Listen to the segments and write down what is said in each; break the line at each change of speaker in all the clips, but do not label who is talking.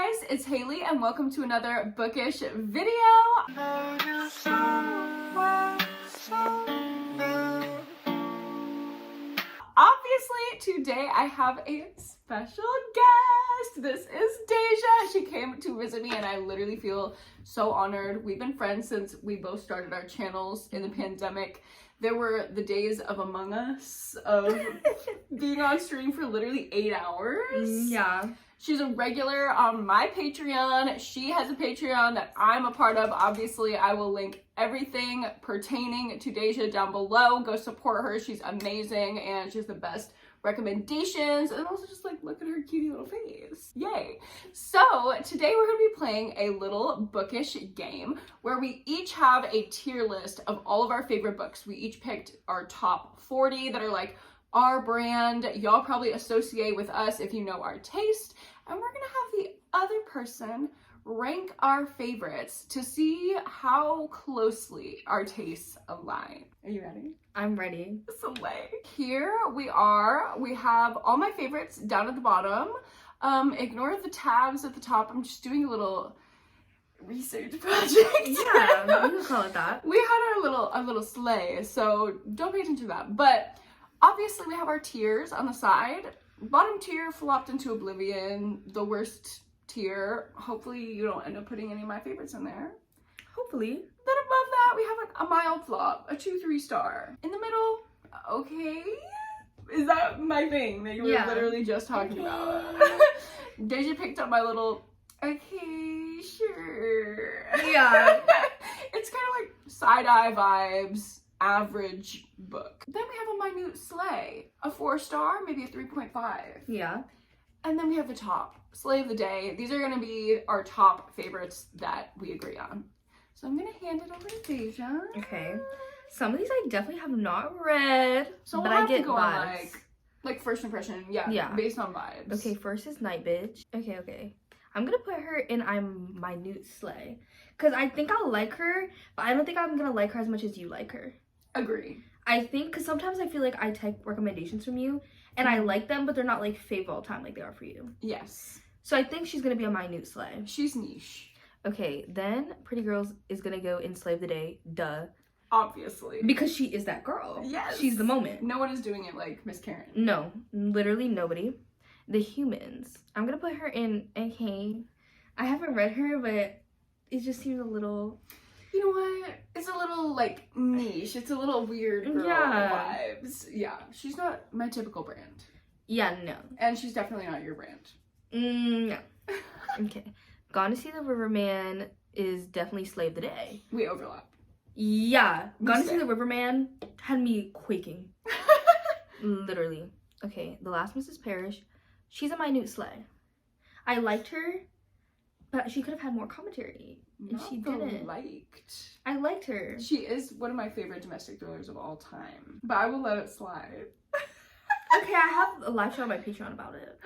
guys, it's Haley and welcome to another bookish video. Obviously, today I have a special guest. This is Deja. She came to visit me and I literally feel so honored. We've been friends since we both started our channels in the pandemic. There were the days of Among Us, of being on stream for literally 8 hours.
Yeah.
She's a regular on my Patreon. She has a Patreon that I'm a part of. Obviously, I will link everything pertaining to Deja down below. Go support her. She's amazing and she has the best recommendations. And also just like, look at her cutie little face. Yay. So today we're going to be playing a little bookish game where we each have a tier list of all of our favorite books. We each picked our top 40 that are like our brand. Y'all probably associate with us if you know our taste. And we're gonna have the other person rank our favorites to see how closely our tastes align. Are you ready?
I'm ready.
Slay. Here we are. We have all my favorites down at the bottom. Ignore the tabs at the top. I'm just doing a little research project.
Yeah, we can call it that.
We had our little sleigh, so don't pay attention to that. But obviously we have our tiers on the side. Bottom tier flopped into oblivion. The worst tier, hopefully you don't end up putting any of my favorites in there.
Hopefully.
Then above that we have a mild flop, a 2-3 star. In the middle, okay. Is that my thing that you were literally just talking about? Deja picked up my little, okay, sure.
Yeah.
It's kind of like side-eye vibes. Average book. Then we have a minute sleigh, a 4-star, maybe a 3.5.
Yeah.
And then we have the top, sleigh of the day. These are gonna be our top favorites that we agree on. So I'm gonna hand it over to Deja.
Okay. Some of these I definitely have not read,
So we'll
but
have
I get
to go
vibes.
on like first impression, yeah, based on vibes.
Okay, first is Night Bitch. Okay. I'm gonna put her in I'm minute sleigh. Cause I think I'll like her, but I don't think I'm gonna like her as much as you like her.
Agree.
I think because sometimes I feel like I take recommendations from you and I like them, but they're not like fave all time like they are for you.
Yes.
So I think she's gonna be a minute sleigh.
She's niche.
Okay, then Pretty Girls is gonna go in Slave of the Day, duh.
Obviously.
Because she is that girl.
Yes.
She's the moment.
No one is doing it like Miss Karen.
No, literally nobody. The Humans. I'm gonna put her in, okay. I haven't read her, but it just seems a little...
You know what? It's a little like niche. It's a little weird girl vibes. Yeah, she's not my typical brand.
Yeah, no.
And she's definitely not your brand.
No. Okay. Gone to See the Riverman is definitely Slave of the Day.
We overlap.
Yeah. Gone to See the Riverman had me quaking. Literally. Okay, The Last Mrs. Parrish. She's a minute sleigh. I liked her, but she could have had more commentary. And
Not
she didn't. I liked her.
She is one of my favorite domestic thrillers of all time. But I will let it slide.
Okay, I have a live show on my Patreon about it.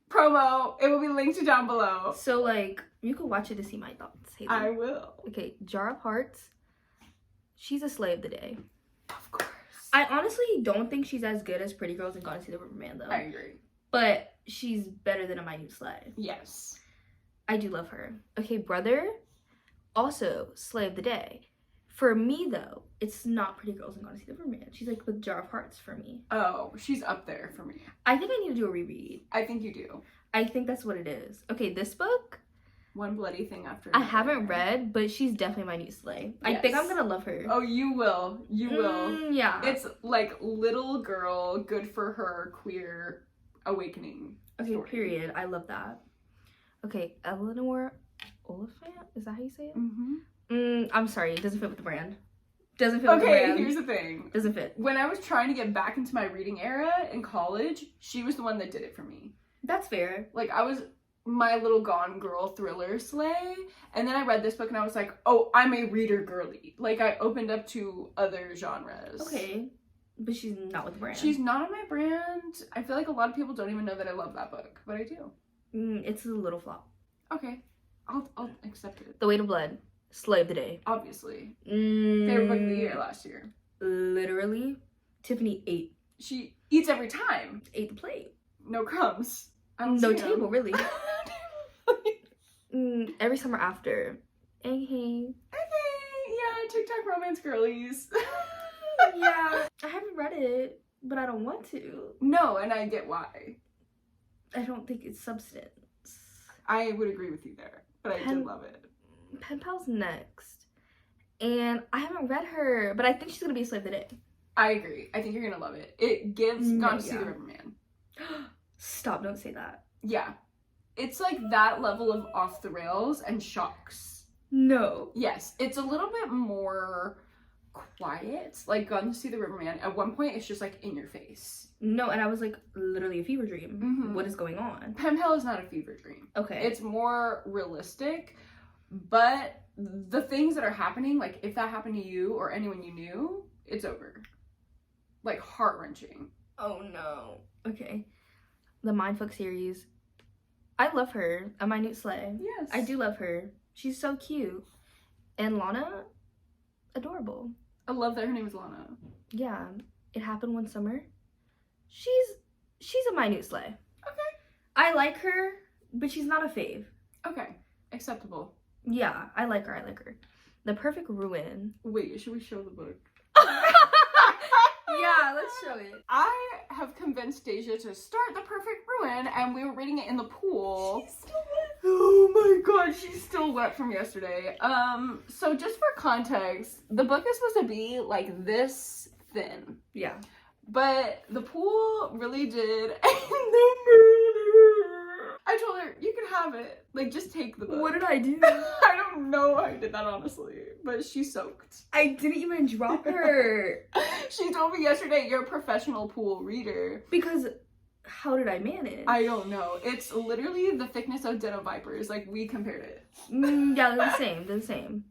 Promo. It will be linked down below.
So, like, you can watch it to see my thoughts. Haley.
I will.
Okay, Jar of Hearts. She's a Slave of the Day.
Of course.
I honestly don't think she's as good as Pretty Girls and Gone to See the Riverman, though.
I agree.
But she's better than a minute sleigh.
Yes.
I do love her. Okay, Brother, also Slave of the Day. For me, though, it's not Pretty Girls and Gone to See the Riverman. She's like with Jar of Hearts for me.
Oh, she's up there for me.
I think I need to do a reread.
I think you do.
I think that's what it is. Okay, this book,
One Bloody Thing After Another.
I haven't read, but she's definitely my new sleigh. Yes. I think I'm gonna love her.
Oh, you will. You will.
Yeah.
It's like little girl, good for her, queer awakening.
Okay,
story.
period. I love that. Okay, Eleanor Oliphant? Is that how you say it?
Mm-hmm.
I'm sorry, it doesn't fit with the brand. Doesn't fit with the brand.
Okay, here's the thing.
Doesn't fit.
When I was trying to get back into my reading era in college, she was the one that did it for me.
That's fair.
Like, I was my little Gone Girl thriller sleigh, and then I read this book and I was like, oh, I'm a reader girly. Like, I opened up to other genres.
Okay, but she's not with the brand.
She's not on my brand. I feel like a lot of people don't even know that I love that book, but I do.
It's a little flop.
Okay, I'll accept it.
The Weight of Blood, Slave of the Day.
Obviously. Favorite book of the year last year.
Literally, Tiffany ate.
She eats every time.
Ate the plate.
No crumbs.
No table, really. Every summer after. Okay.
Yeah, TikTok romance girlies.
Yeah. I haven't read it, but I don't want to.
No, and I get why.
I don't think it's substance.
I would agree with you there, but I did love it.
Pen Pal's next. And I haven't read her, but I think she's gonna be a slave of the day.
I agree. I think you're gonna love it. It gives Gone to See the Riverman.
Stop, don't say that.
Yeah. It's like that level of off the rails and shocks.
No.
Yes. It's a little bit more quiet. Like Gone to See the Riverman, at one point it's just like in your face.
No, and I was like, literally a fever dream.
Mm-hmm.
What is going on?
Pen Pal is not a fever dream.
Okay.
It's more realistic, but the things that are happening, like if that happened to you or anyone you knew, it's over. Like heart-wrenching.
Oh no. Okay. The Mindfuck series. I love her. A Minute Slay.
Yes.
I do love her. She's so cute. And Lana, adorable.
I love that her name is Lana.
Yeah. It happened one summer. She's a Minute Slay.
Okay.
I like her, but she's not a fave.
Okay. Acceptable.
Yeah, I like her. The Perfect Ruin.
Wait, should we show the book?
Yeah, let's show it.
I have convinced Deja to start The Perfect Ruin, and we were reading it in the pool.
She's still wet.
Oh my god, she's still wet from yesterday. So just for context, the book is supposed to be like this thin.
Yeah.
But the pool really did end the murder. I told her, you can have it. Like, just take the book.
What did I do?
I don't know how I did that, honestly. But she soaked.
I didn't even drop her.
She told me yesterday, you're a professional pool reader.
Because how did I manage?
I don't know. It's literally the thickness of Den of Vipers. Like, we compared it.
Yeah, they're the same.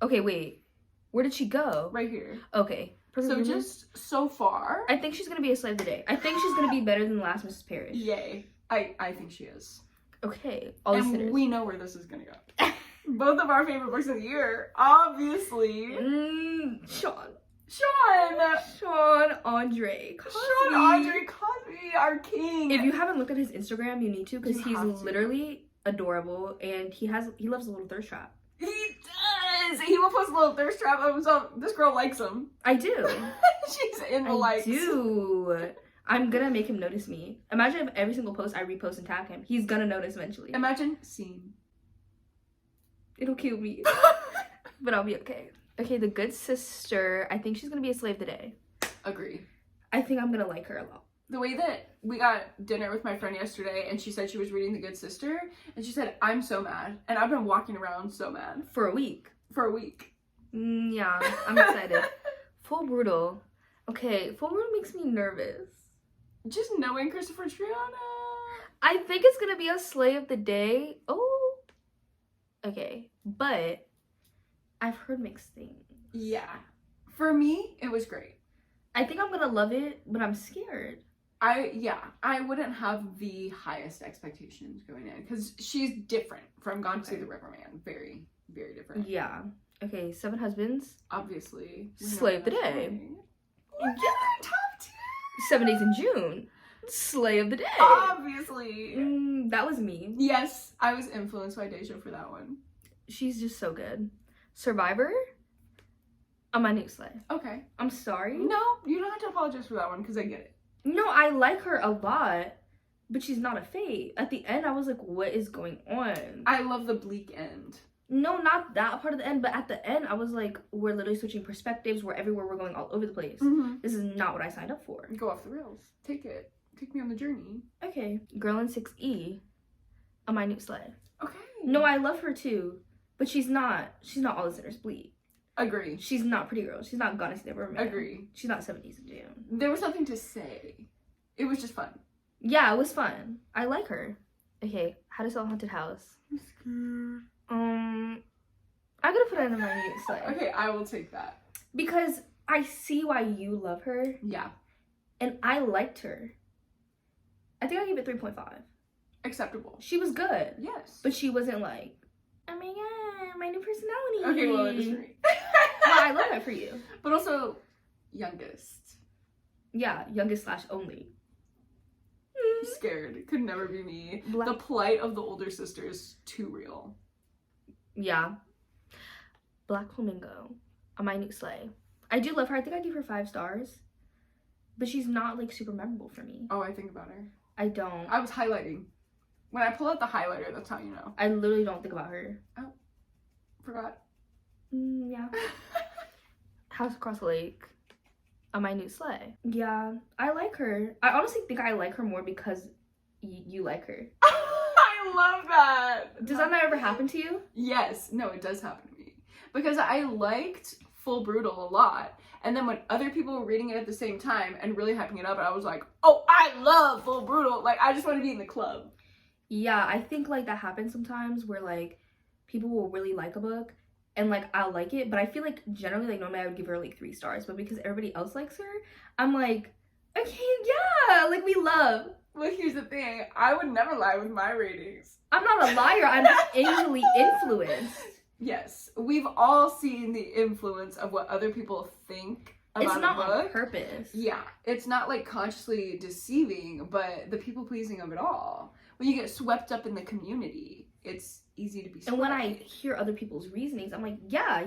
Okay, wait. Where did she go?
Right here.
Okay. Perfect
So
Ruin.
just so far.
I think she's going to be a slave today. I think she's going to be better than the last Mrs. Parrish.
Yay. I think she is.
Okay. All
and
sinners.
we know where this is going to go. Both of our favorite books of the year, obviously.
Sean Andre Cosby.
Sean Andre Cosby, our king.
If you haven't looked at his Instagram, you need to, because
You
he's
have to.
literally adorable, and he loves a little thirst trap.
He does. He will post a little thirst trap of himself. This girl likes him.
I do.
She's in the
I
likes.
do. I'm gonna make him notice me. Imagine if every single post I repost and tag him. He's gonna notice eventually.
Imagine scene.
It'll kill me. But I'll be okay. Okay, The Good Sister. I think she's gonna be a slave today.
Agree.
I think I'm gonna like her a lot.
The way that we got dinner with my friend yesterday and she said she was reading The Good Sister and she said, I'm so mad. And I've been walking around so mad.
For a week.
For a week.
Yeah, I'm excited. Full Brutal. Okay, Full Brutal makes me nervous.
Just knowing Christopher Triana.
I think it's gonna be a slay of the day. Oh. Okay, but I've heard mixed things.
Yeah. For me, it was great.
I think I'm gonna love it, but I'm scared.
I wouldn't have the highest expectations going in because she's different from Gone to See the Riverman. Very, very different.
Yeah. Okay, 7 Husbands.
Obviously.
Slay of the day.
Look at our top tier.
7 Days in June. Slay of the day.
Obviously.
That was me.
Yes, I was influenced by Deja for that one.
She's just so good. Survivor. On my new slay.
Okay.
I'm sorry.
No, you don't have to apologize for that one because I get it.
No, I like her a lot, but she's not a fave. At the end, I was like, what is going on?
I love the bleak end.
No, not that part of the end, but at the end, I was like, we're literally switching perspectives. We're everywhere. We're going all over the place.
Mm-hmm.
This is not what I signed up for.
Go off the rails. Take it. Take me on the journey.
Okay. Girl in 6E. On my new slay.
Okay.
No, I love her too, but she's not all the sinners bleed.
Agree.
She's not Pretty Girl. She's not Gonna See the Riverman.
Agree.
She's not 70s in June.
There was nothing to say. It was just fun.
Yeah, it was fun. I like her. Okay, How to Sell a Haunted House.
I'm scared.
I'm gonna put it in my new slay.
Okay, I will take that.
Because I see why you love her,
Yeah.
and I liked her. I think I'll give it 3.5.
Acceptable.
She was good,
Yes.
but she wasn't like, oh my god, my new personality.
Okay, well, it is great.
Well, I love that for you.
But also, youngest.
Yeah, youngest / only.
Scared. It could never be me.
Black.
The plight of the older sister is too real.
Yeah. Black Flamingo, a minute slay. I do love her. I think I give her 5 stars. But she's not, like, super memorable for me.
Oh, I think about her.
I don't.
I was highlighting. When I pull out the highlighter, that's how you know.
I literally don't think about her.
Oh. Forgot.
Yeah. House Across the Lake, a minute slay. Yeah, I like her. I honestly think I like her more because you like her.
I love that.
Does that not ever happen to you?
Yes. No, it does happen to me. Because I liked Full Brutal a lot. And then when other people were reading it at the same time and really hyping it up, I was like, oh, I love Full Brutal. Like, I just want to be in the club.
Yeah, I think, like, that happens sometimes where, like, people will really like a book and, like, I'll like it. But I feel like generally, like, normally I would give her, like, 3 stars. But because everybody else likes her, I'm like, okay, yeah, like, we love.
Well, here's the thing. I would never lie with my ratings.
I'm not a liar. I'm just easily influenced.
Yes, we've all seen the influence of what other people think about
It's not
a book.
on purpose.
Yeah, it's not like consciously deceiving, but the people pleasing of it all. When you get swept up in the community, it's easy to be swayed.
And when I hear other people's reasonings, I'm like, yeah.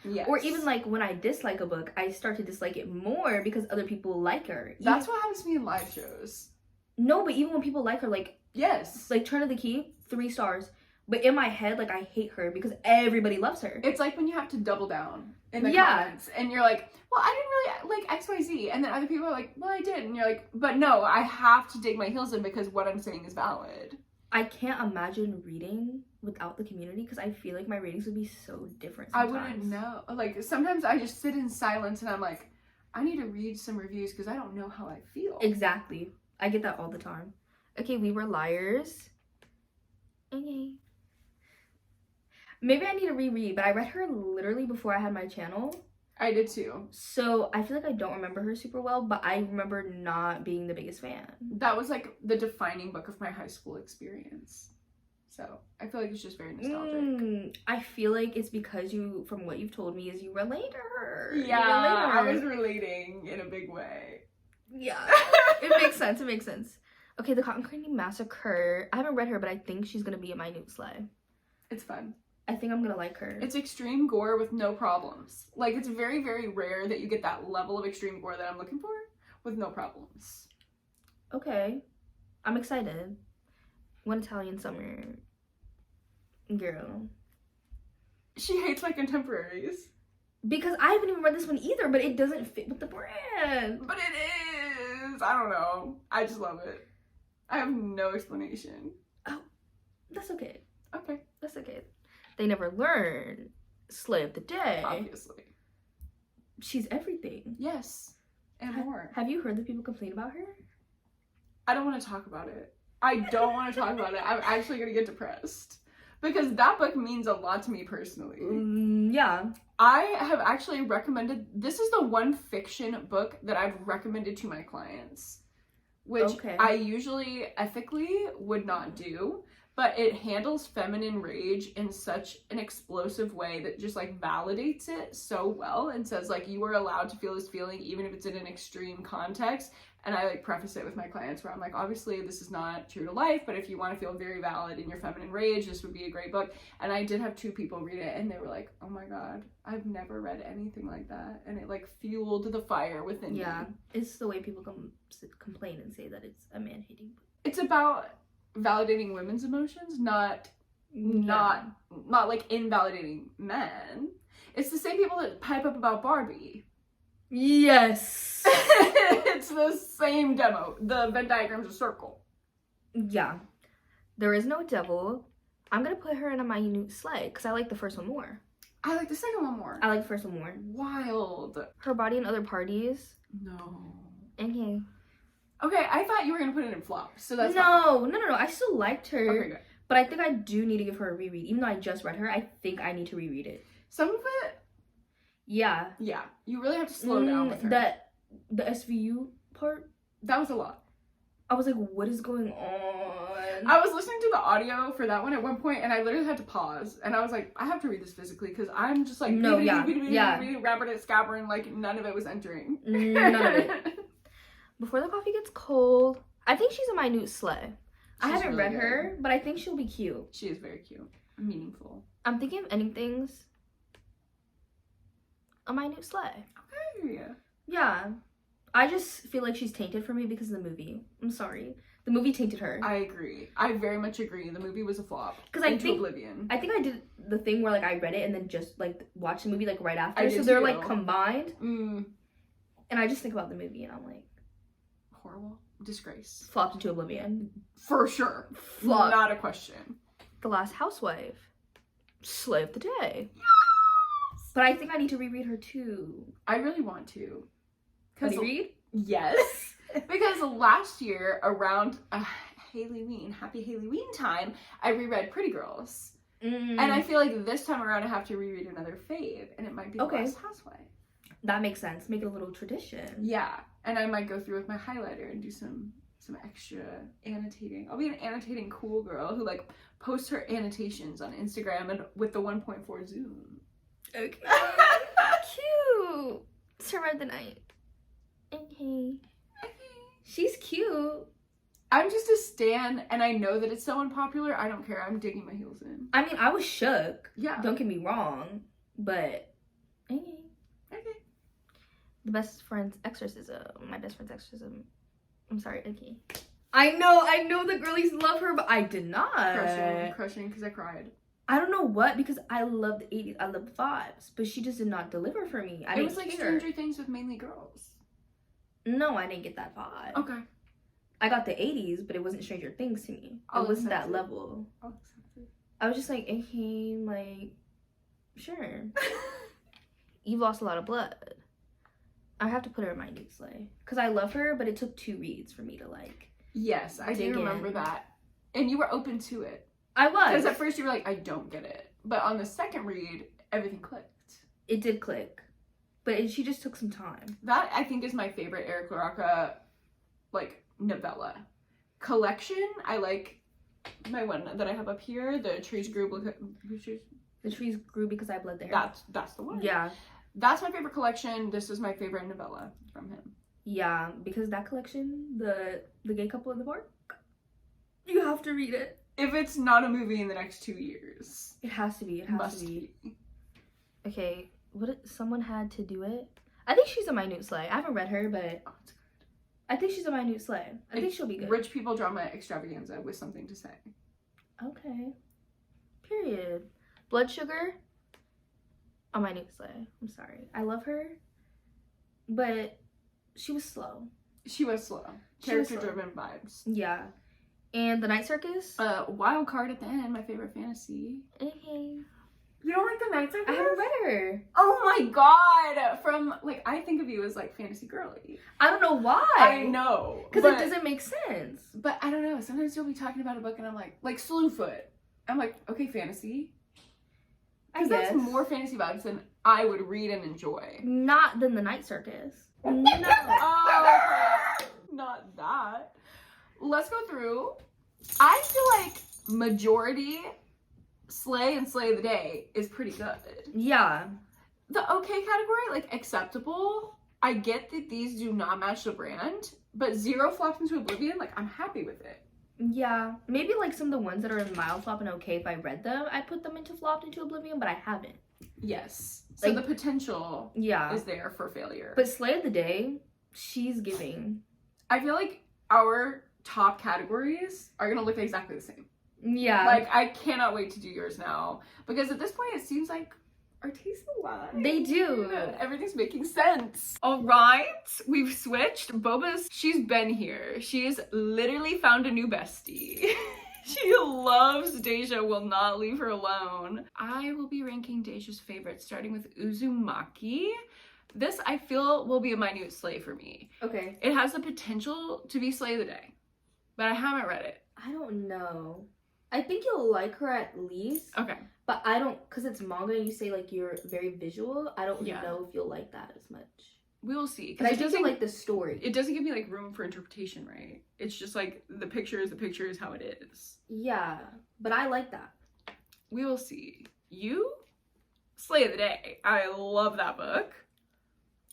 Yes.
Or even like when I dislike a book, I start to dislike it more because other people like her.
That's what happens to me in live shows.
No, but even when people like her, like,
yes,
like Turn of the Key, 3 stars. But in my head, like, I hate her because everybody loves her.
It's like when you have to double down in the
Yeah.
comments and you're like, well, I didn't really like XYZ. And then other people are like, well, I did. And you're like, but no, I have to dig my heels in because what I'm saying is valid.
I can't imagine reading without the community because I feel like my ratings would be so different sometimes.
I wouldn't know. Like, sometimes I just sit in silence and I'm like, I need to read some reviews because I don't know how I feel.
Exactly. I get that all the time. Okay, We Were Liars. Okay. Maybe I need to reread, but I read her literally before I had my channel.
I did too.
So I feel like I don't remember her super well, but I remember not being the biggest fan.
That was like the defining book of my high school experience. So I feel like it's just very nostalgic.
I feel like it's because you, from what you've told me, is you relate to her.
Yeah,
You relate to her.
I was relating in a big way.
Yeah, it makes sense. It makes sense. Okay, The Cotton Candy Massacre. I haven't read her, but I think she's gonna be a minute slay.
It's fun.
I think I'm gonna like her.
It's extreme gore with no problems. Like, it's very, very rare that you get that level of extreme gore that I'm looking for with no problems.
Okay, I'm excited. One Italian Summer. Girl.
She hates my contemporaries.
Because I haven't even read this one either, but it doesn't fit with the brand.
But it is. I don't know. I just love it. I have no explanation.
Oh, that's okay.
Okay.
That's okay. They Never Learn. Slay of the Day.
Obviously.
She's everything.
Yes. And more.
Have you heard the people complain about her?
I don't want to talk about it. I don't want to talk about it. I'm actually going to get depressed. Because that book means a lot to me personally.
Yeah.
I have actually recommended, this is the one fiction book that I've recommended to my clients. Which I usually ethically would not do. But it handles feminine rage in such an explosive way that just like validates it so well and says like you are allowed to feel this feeling even if it's in an extreme context. And I like preface it with my clients where I'm like, obviously this is not true to life, but if you want to feel very valid in your feminine rage, this would be a great book. And I did have 2 people read it and they were like, oh my god, I've never read anything like that. And it like fueled the fire within me.
Yeah, it's the way people complain and say that it's a man-hating book.
It's about validating women's emotions, not like invalidating men. It's the same people that pipe up about Barbie.
Yes.
It's the same demo. The Venn diagram's a circle.
Yeah. There Is No Devil. I'm gonna put her in a minute slay because I like the first one more.
I like the second one more.
I like the first one more.
Wild.
Her Body and Other Parties.
No.
Okay.
Okay, I thought you were gonna put it in flop, so that's
No. I still liked her.
Okay, good.
But I think I do need to give her a reread. Even though I just read her, I think I need to reread it.
Some of it,
yeah,
you really have to slow down with her.
The SVU part,
that was a lot.
I was like, what is going on?
I was listening to the audio for that one at one point, and I literally had to pause, and I was like, I have to read this physically, because I'm just like, rabbit it, scabbering, like, none of it was entering.
None of it. Before the Coffee Gets Cold, I think she's a minute slay. I haven't
really
read
good.
her, but I think she'll be cute.
She is very cute. Meaningful.
I'm thinking of ending things a minute slay.
Okay.
Yeah. I just feel like she's tainted for me because of the movie. I'm sorry. The movie tainted her.
I agree. I very much agree. The movie was a flop.
Because I
Into
think
oblivion.
I did the thing where like I read it and then just like watched the movie like right after.
I
So
did
they're
too.
like combined.
Mm.
And I just think about the movie and I'm like,
Horrible. Disgrace.
flopped into oblivion.
For sure.
Flop.
Not a question.
The Last Housewife. Slay of the day. But I think I need to reread her too.
I really want to.
Read?
Yes. Because last year around Happy Hailey time, I reread Pretty Girls. And I feel like this time around I have to reread another fave, and it might be The Last Housewife.
That makes sense. Make it a little tradition.
Yeah. And I might go through with my highlighter and do some extra annotating. I'll be an annotating cool girl who like posts her annotations on Instagram and with the 1.4 zoom.
Okay. Cute. Survive the night. Okay. She's cute.
I'm just a stan, and I know that it's so unpopular. I don't care. I'm digging my heels in.
I mean, I was shook.
Yeah.
Don't get me wrong, but okay.
Okay.
The best friend's exorcism. My best friend's exorcism. I'm sorry. Okay. I know the girlies love her, but I did not.
Crushing, because I cried.
I don't know what, because I love the 80s, I love the vibes, but she just did not deliver for me. It
was like Stranger Things with mainly girls.
No, I didn't get that vibe.
Okay.
I got the 80s, but it wasn't Stranger Things to me. It wasn't that level. I was just like, okay, like, sure. You've lost a lot of blood. I have to put her in my new slay. Because I love her, but it took 2 reads for me to, like,
yes, I do remember that. And you were open to it.
I was.
Because at first you were like, I don't get it. But on the second read, everything clicked.
It did click. But she just took some time.
That, I think, is my favorite Eric LaRocca, like, novella. Collection, I like my one that I have up here, The Trees Grew...
The trees grew because I bled there.
That's the one.
Yeah.
That's my favorite collection. This is my favorite novella from him.
Yeah, because that collection, the gay couple in the park, you have to read it.
If it's not a movie in the next 2 years.
It has to be. It has to be. Okay, someone had to do it. I think she's a minute slay. I haven't read her, but I think she's a minute slay. I think she'll be good.
Rich people drama extravaganza with something to say.
Okay. Period. Blood Sugar, a minute slay. I'm sorry. I love her, but she was slow.
She was slow. Character-driven vibes.
Yeah. And The Night Circus?
Wild Card at the end, my favorite fantasy.
Okay.
You don't like The Night Circus?
I haven't read her.
Oh my god! From, like, I think of you as, like, fantasy girly.
I don't know why.
I know.
Because it doesn't make sense.
But I don't know. Sometimes you'll be talking about a book and I'm like Slewfoot. I'm like, okay, fantasy. Because that's more fantasy vibes than I would read and enjoy.
Not than The Night Circus. No.
Oh, okay. Not that. Let's go through. I feel like majority slay and slay of the day is pretty good.
Yeah.
The okay category, like acceptable. I get that these do not match the brand, but zero flopped into oblivion. Like, I'm happy with it.
Yeah. Maybe like some of the ones that are in mild flop and okay, if I read them, I'd put them into flopped into oblivion, but I haven't.
Yes. So
like,
the potential is there for failure.
But slay of the day, she's giving.
I feel like our top categories are going to look exactly the same.
Yeah.
Like, I cannot wait to do yours now. Because at this point, it seems like our tastes align.
They do.
Everything's making sense. All right. We've switched. Boba's, she's been here. She's literally found a new bestie. She loves Deja, will not leave her alone. I will be ranking Deja's favorites, starting with Uzumaki. This, I feel, will be a minute slay for me.
Okay.
It has the potential to be slay of the day. But I haven't read it.
I don't know. I think you'll like her at least.
Okay.
But I don't, because it's manga and you say like you're very visual, I don't know if you'll like that as much.
We will see.
But I do like the story.
It doesn't give me like room for interpretation, right? It's just like the picture is how it is.
Yeah. But I like that.
We will see. You? Slay of the Day. I love that book.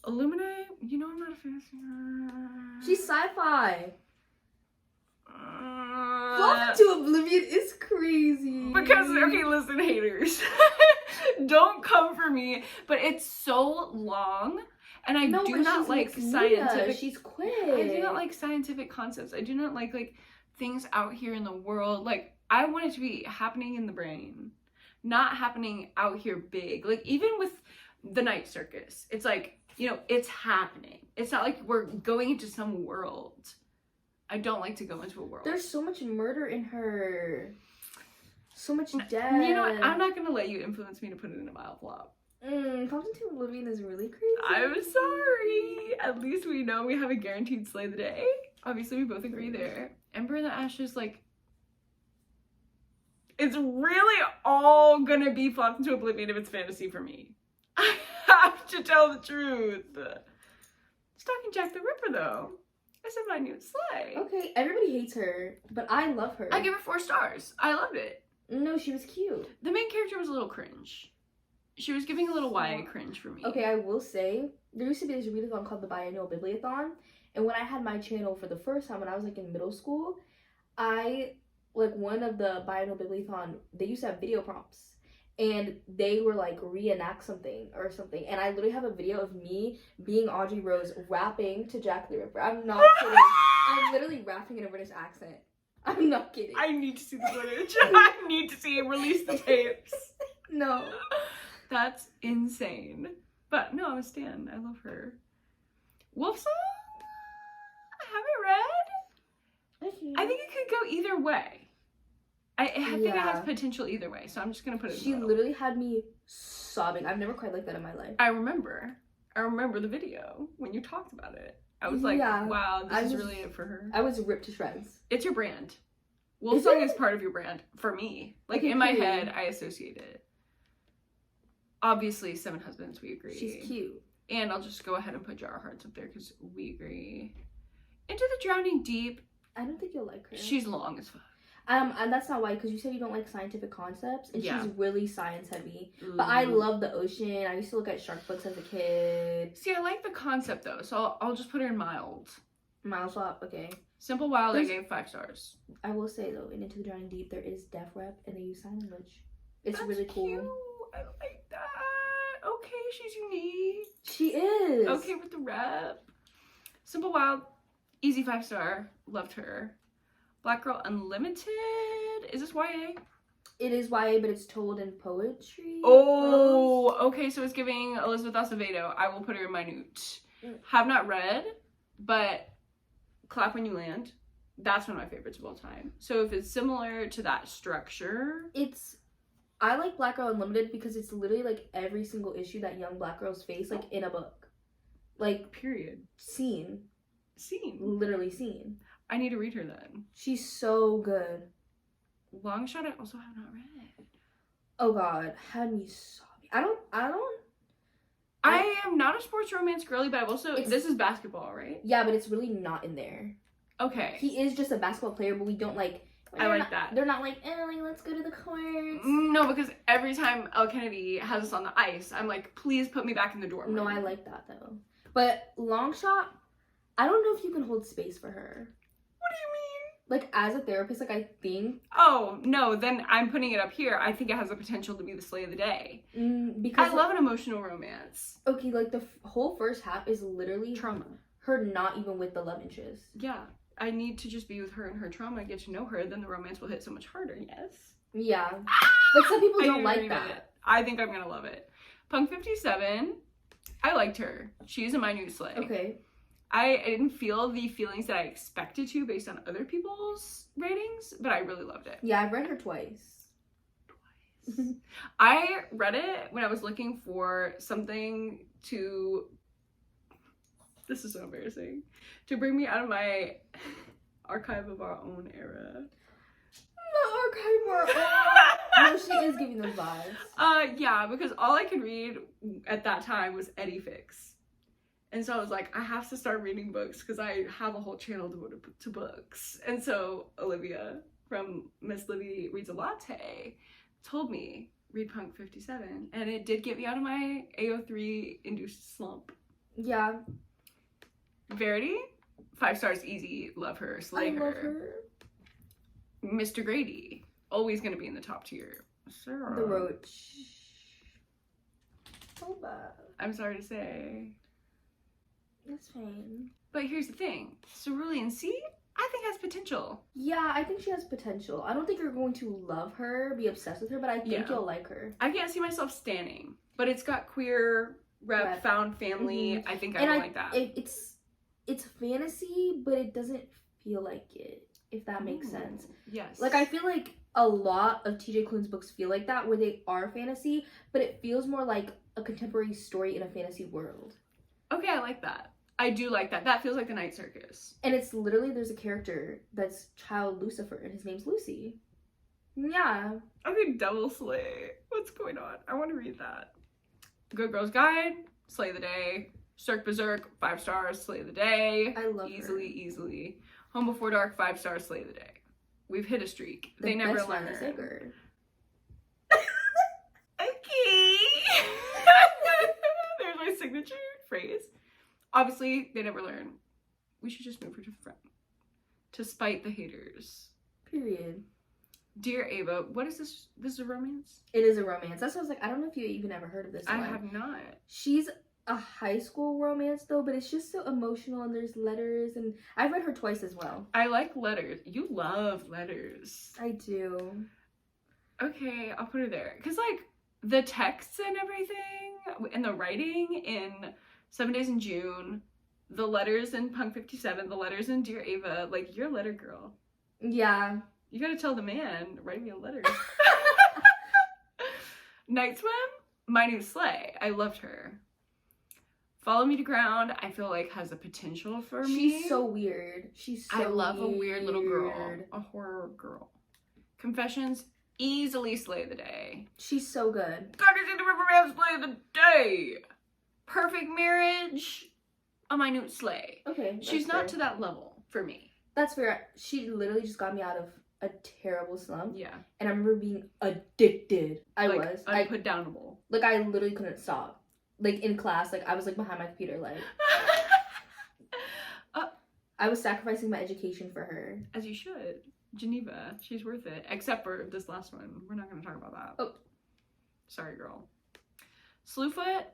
Illuminate? You know I'm not a fan.
She's sci-fi. Flopping to Oblivion is crazy.
Because, okay, listen, haters. Don't come for me. But it's so long. And I do not like scientific...
She's quick.
I do not like scientific concepts. I do not like things out here in the world. Like, I want it to be happening in the brain. Not happening out here big. Like, even with the night circus, it's like, you know, it's happening. It's not like we're going into some world. I don't like to go into a world.
There's so much murder in her. So much death.
You know what? I'm not going to let you influence me to put it in a mild flop.
Flopping to Oblivion is really crazy.
I'm sorry. At least we know we have a guaranteed slay of the day. Obviously, we both agree there. Ember in the Ashes, like, it's really all gonna be flopped into Oblivion if it's fantasy for me. I have to tell the truth. Stalking Jack the Ripper, though. I said my new slay.
Okay, everybody hates her, but I love her.
I give her 4 stars. I loved it.
No, she was cute.
The main character was a little cringe. She was giving a little YA cringe for me.
Okay, I will say, there used to be this readathon called the Biennial Bibliothon, and when I had my channel for the first time when I was like in middle school, one of the Biennial Bibliothon, they used to have video prompts, and they were like reenact something or something, and I literally have a video of me being Audrey Rose rapping to Jack the Ripper. I'm not kidding. I'm literally rapping in a British accent. I'm not kidding.
I need to see the footage. I need to see it. Release the tapes.
No.
That's insane. But no, I'm a stan. I love her. Wolf Song? I haven't read.
Okay.
I think it could go either way. I think it has potential either way, so I'm just gonna put it in the middle.
Literally had me sobbing. I've never cried like that in my life.
I remember the video when you talked about it. I was like, wow, this is really it for her.
I was ripped to shreds.
It's your brand. Wolf Song is part of your brand for me. Like, in my head, I associate it. Obviously, 7 Husbands, we agree.
She's cute.
And I'll just go ahead and put Jar of Hearts up there because we agree. Into the Drowning Deep.
I don't think you'll like her.
She's long as fuck.
And that's not why, because you said you don't like scientific concepts, and she's really science heavy.
Ooh.
But I love the ocean. I used to look at shark books as a kid.
See, I like the concept though, so I'll just put her in mild.
Mild swap, okay.
Simple Wild, I gave 5 stars.
I will say though, in Into the Drowning Deep, there is deaf rep, and they use sign language. It's
That's
really cool.
Cute. I like that. Okay, she's unique.
She is.
Okay with the rep. Simple Wild, easy 5-star. Loved her. Black Girl Unlimited. Is this YA?
It is YA, but it's told in poetry.
Oh, okay. So it's giving Elizabeth Acevedo. I will put her in minute. Have not read, but Clap When You Land. That's one of my favorites of all time. So if it's similar to that structure,
I like Black Girl Unlimited because it's literally like every single issue that young black girls face, like in a book. Like,
period.
Seen. Literally seen.
I need to read her then.
She's so good.
Long Shot I also have not read.
Oh god, had me sobbing.
I am not a sports romance girly, but I've also, this is basketball, right?
Yeah, but it's really not in there.
Okay.
He is just a basketball player, but we don't like...
I like that.
They're not like, let's go to the courts.
No, because every time Elle Kennedy has us on the ice, I'm like, please put me back in the dorm room.
No, I like that though. But Long Shot, I don't know if you can hold space for her.
What do you mean?
Like, as a therapist, like, I think...
Oh, no, then I'm putting it up here. I think it has the potential to be the slay of the day.
Because
I love an emotional romance.
Okay, like, the whole first half is literally...
trauma.
Her not even with the love interest.
Yeah. I need to just be with her and her trauma, get to know her, then the romance will hit so much harder, yes?
Yeah. But some people don't like that.
I think I'm gonna love it. Punk 57, I liked her. She's a minute slay.
Okay.
I didn't feel the feelings that I expected to based on other people's ratings, but I really loved it.
Yeah, I've read her twice.
I read it when I was looking for something to... This is so embarrassing. To bring me out of my archive of our own era.
The archive of our own. No, she is giving those vibes.
Yeah, because all I could read at that time was Eddie Fix. And so I was like, I have to start reading books because I have a whole channel devoted to books. And so Olivia from Miss Livy Reads a Latte told me, read Punk 57. And it did get me out of my AO3 induced slump.
Yeah.
Verity, 5 stars easy, love her, slay her.
I love her.
Mr. Grady, always gonna be in the top tier. Sarah.
The Roach. So bad.
I'm sorry to say.
That's fine.
But here's the thing. Cerulean Sea, I think has potential.
Yeah, I think she has potential. I don't think you're going to love her, be obsessed with her, but I think you'll like her.
I can't see myself standing, but it's got queer, rep, found family. I think I would like that.
It's fantasy, but it doesn't feel like it, if that makes sense.
Yes.
Like, I feel like a lot of TJ Klune's books feel like that, where they are fantasy, but it feels more like a contemporary story in a fantasy world. Okay,
I like that. I do like that. That feels like the Night Circus.
And it's literally, there's a character that's child Lucifer, and his name's Lucy. Yeah.
Okay, Devil Slay. What's going on? I want to read that. Good Girl's Guide, Slay the Day. Cirque Berserk, 5 stars, Slay the Day.
I love
Easily. Home Before Dark, 5 stars, Slay the Day. We've hit a streak. They never learn. Okay. There's my signature phrase. Obviously, they never learn. We should just move her to the front. To spite the haters.
Period.
Dear Ava, what is this? This is a romance?
It is a romance. That's what I was like, I don't know if you even ever heard of this one.
I have not.
She's a high school romance though, but it's just so emotional, and there's letters, and I've read her twice as well.
I like letters. You love letters.
I do.
Okay, I'll put her there. Because, like, the texts and everything, and the writing in 7 Days in June, the letters in Punk 57, the letters in Dear Ava, like, you're a letter girl.
Yeah.
You gotta tell the man, write me a letter. Night Swim, my new sleigh. I loved her. Follow Me to Ground, I feel like has a potential for me.
She's so weird. I
love a weird little girl. A horror girl. Confessions, easily Slay the Day.
She's so good.
Gotta see the Riverman Slay the Day. Perfect Marriage, a minute slay.
Okay.
She's not to that level for me.
That's fair. She literally just got me out of a terrible slump.
Yeah.
And I remember being addicted. I was.
Unputdownable.
Like, I literally couldn't stop. Like, in class, like, I was, like, behind my computer, like. I was sacrificing my education for her.
As you should. Geneva, she's worth it. Except for this last one. We're not going to talk about that.
Oh.
Sorry, girl. Slewfoot,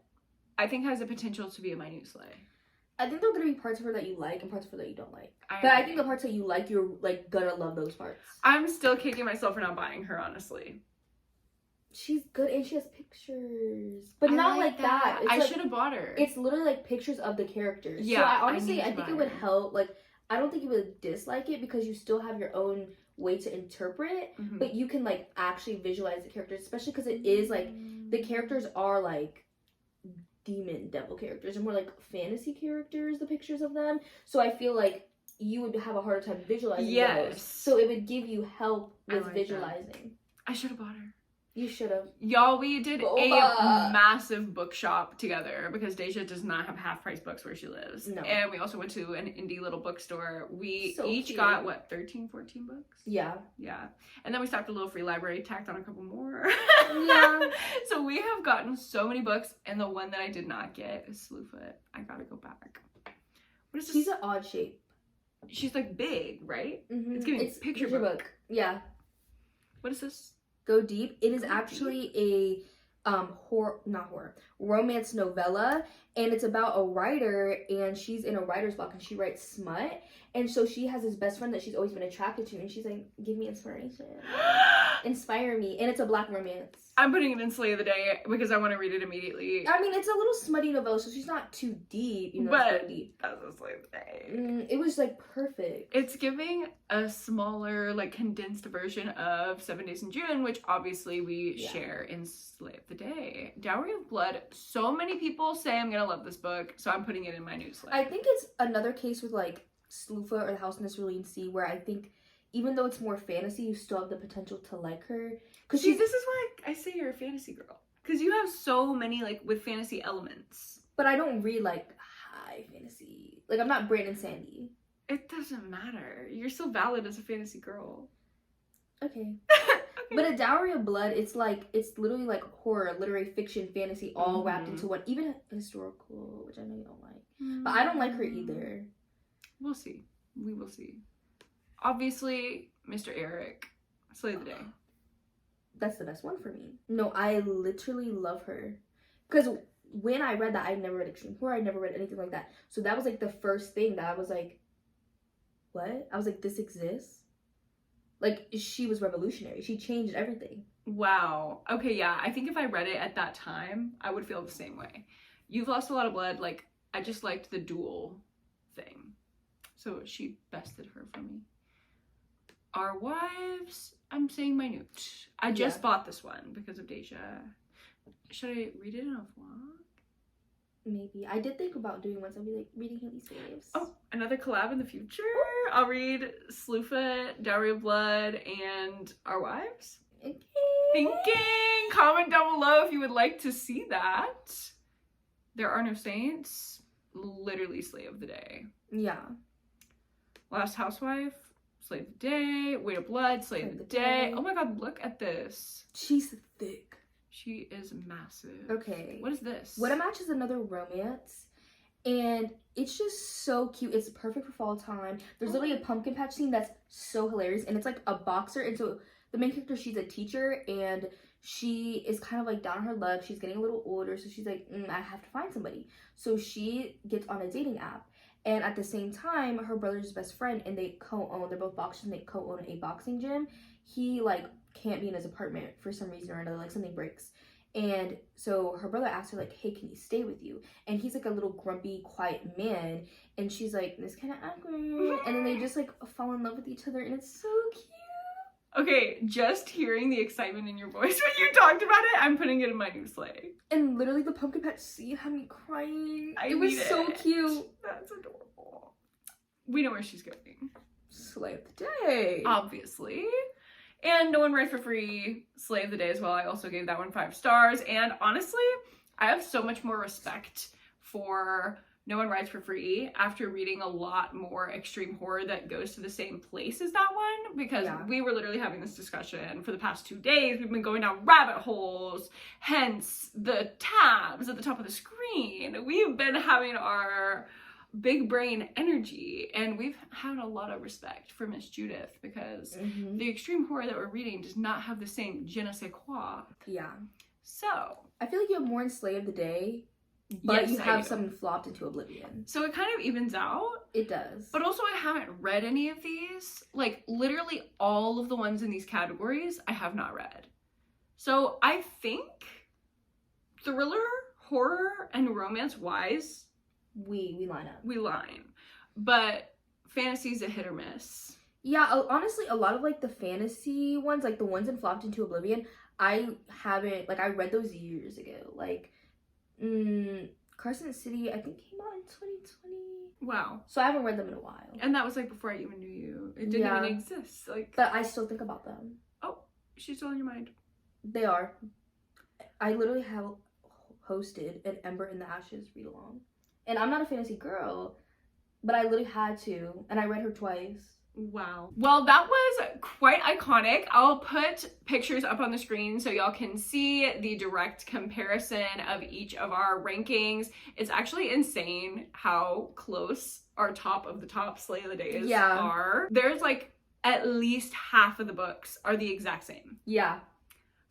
I think has the potential to be a minute slay.
I think there are going to be parts of her that you like and parts of her that you don't like. I think the parts that you like, you're, like, gonna love those parts.
I'm still kicking myself for not buying her, honestly.
She's good, and she has pictures. But not like that.
I should have bought her.
It's literally, like, pictures of the characters.
Yeah,
so I think it would help. Like, I don't think you would dislike it because you still have your own way to interpret, but you can, like, actually visualize the characters, especially because it is, like, the characters are, like, demon devil characters and more like fantasy characters, the pictures of them. So I feel like you would have a harder time visualizing those. So it would give you help with visualizing.
I should have bought her.
You should have.
Y'all, we did a massive bookshop together because Deja does not have half-price books where she lives. No. And we also went to an indie little bookstore. We each got, what, 13, 14 books?
Yeah.
Yeah. And then we stopped a little free library, tacked on a couple more.
Yeah.
So we have gotten so many books, and the one that I did not get is Slewfoot. I gotta go back. What is this?
She's an odd shape.
She's, like, big, right?
Mm-hmm.
It's giving picture book.
Yeah.
What is this?
Go Deep. It is actually a romance novella, and it's about a writer, and she's in a writer's block, and she writes smut, and so she has this best friend that she's always been attracted to, and she's like, give me inspiration. Inspire me. And it's a black romance.
I'm putting it in Slay of the Day because I want to read it immediately.
I mean, it's a little smutty novella, so she's not too deep. You know,
but that's a Slay of the Day.
It was, like, perfect.
It's giving a smaller, like, condensed version of 7 Days in June, which obviously we share in Slay of the Day. Dowry of Blood. So many people say I'm gonna love this book, so I'm putting it in my new slay.
I think it's another case with, like, Slewfoot or The House in the Cerulean Sea, where I think even though it's more fantasy, you still have the potential to like her. Cause
this is why I say you're a fantasy girl. Because you have so many, like, with fantasy elements.
But I don't read, like, high fantasy. Like, I'm not Brandon Sandy.
It doesn't matter. You're still valid as a fantasy girl.
Okay. But A Dowry of Blood, it's literally like horror, literary fiction, fantasy, all wrapped into one. Even historical, which I know you don't like. But I don't like her either.
We'll see. We will see. Obviously, Mr. Eric, slay the day.
That's the best one for me. No, I literally love her. Because when I read that, I never read Extreme Horror. I never read anything like that. So that was like the first thing that I was like, what? I was like, this exists? Like, she was revolutionary. She changed everything.
Wow. Okay, yeah. I think if I read it at that time, I would feel the same way. You've Lost a Lot of Blood. Like, I just liked the duel thing. So she bested her for me. Our Wives, I'm saying minute. I just bought this one because of Deja. Should I read it in a vlog?
Maybe. I did think about doing once. I'll be like reading Hailey's faves.
Oh, another collab in the future? I'll read Slewfoot, Dowry of Blood, and Our Wives.
Okay.
Thinking! Comment down below if you would like to see that. There Are No Saints. Literally slay of the day.
Yeah.
Last Housewife. Slay of the day. Weight of Blood. Slay of the day. Oh my god, look at this.
She's thick.
She is massive.
Okay.
What is this?
What a Match is another romance. And it's just so cute. It's perfect for fall time. There's literally a pumpkin patch scene that's so hilarious. And it's like a boxer. And so the main character, she's a teacher. And she is kind of like down on her luck. She's getting a little older. So she's like, I have to find somebody. So she gets on a dating app. And at the same time, her brother's best friend, and they co-own, they're both boxers, and they co-own a boxing gym. He, like, can't be in his apartment for some reason or another, like, something breaks. And so her brother asks her, like, hey, can he stay with you? And he's, like, a little grumpy, quiet man. And she's like, this kind of awkward. And then they just, like, fall in love with each other, and it's so cute.
Okay, just hearing the excitement in your voice when you talked about it, I'm putting it in my new sleigh.
And literally the pumpkin patch scene had me crying.
It
was so cute.
That's adorable. We know where she's going.
Slay of the day.
Obviously. And No One Rides for Free, slay of the day as well. I also gave that one 5 stars. And honestly, I have so much more respect for No One Rides for Free after reading a lot more extreme horror that goes to the same place as that one, because we were literally having this discussion for the past 2 days. We've been going down rabbit holes, hence the tabs at the top of the screen. We've been having our big brain energy, and we've had a lot of respect for Miss Judith, because the extreme horror that we're reading does not have the same je ne sais quoi.
Yeah.
So
I feel like you have more in Slay of the Day, but you have some flopped into oblivion.
So it kind of evens out.
It does.
But also I haven't read any of these. Like, literally all of the ones in these categories I have not read. So I think thriller, horror, and romance-wise,
we line up.
We line. But fantasy's a hit or miss.
Yeah, honestly, a lot of, like, the fantasy ones, like, the ones in Flopped into Oblivion, I haven't, like, I read those years ago. Like, Carson City, I think, came out in 2020.
Wow.
So I haven't read them in a while.
And that was, like, before I even knew you. It didn't even exist. Like,
but I still think about them.
Oh, she's still in your mind.
They are. I literally have hosted an Ember in the Ashes read-along. And I'm not a fantasy girl, but I literally had to. And I read her twice.
Wow. Well, that was quite iconic. I'll put pictures up on the screen so y'all can see the direct comparison of each of our rankings. It's actually insane how close our top of the top slay of the days are. There's like at least half of the books are the exact same.
Yeah.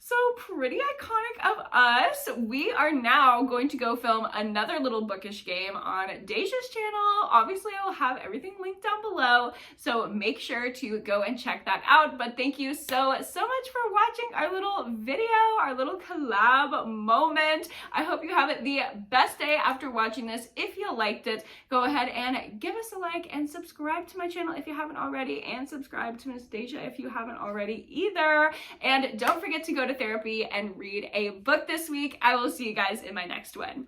So pretty iconic of us. We are now going to go film another little bookish game on Deja's channel. Obviously, I will have everything linked down below, so make sure to go and check that out. But thank you so much for watching our little video, our little collab moment. I hope you have the best day after watching this. If you liked it, go ahead and give us a like and subscribe to my channel if you haven't already, and subscribe to Miss Deja if you haven't already either. And don't forget to go to therapy and read a book this week. I will see you guys in my next one.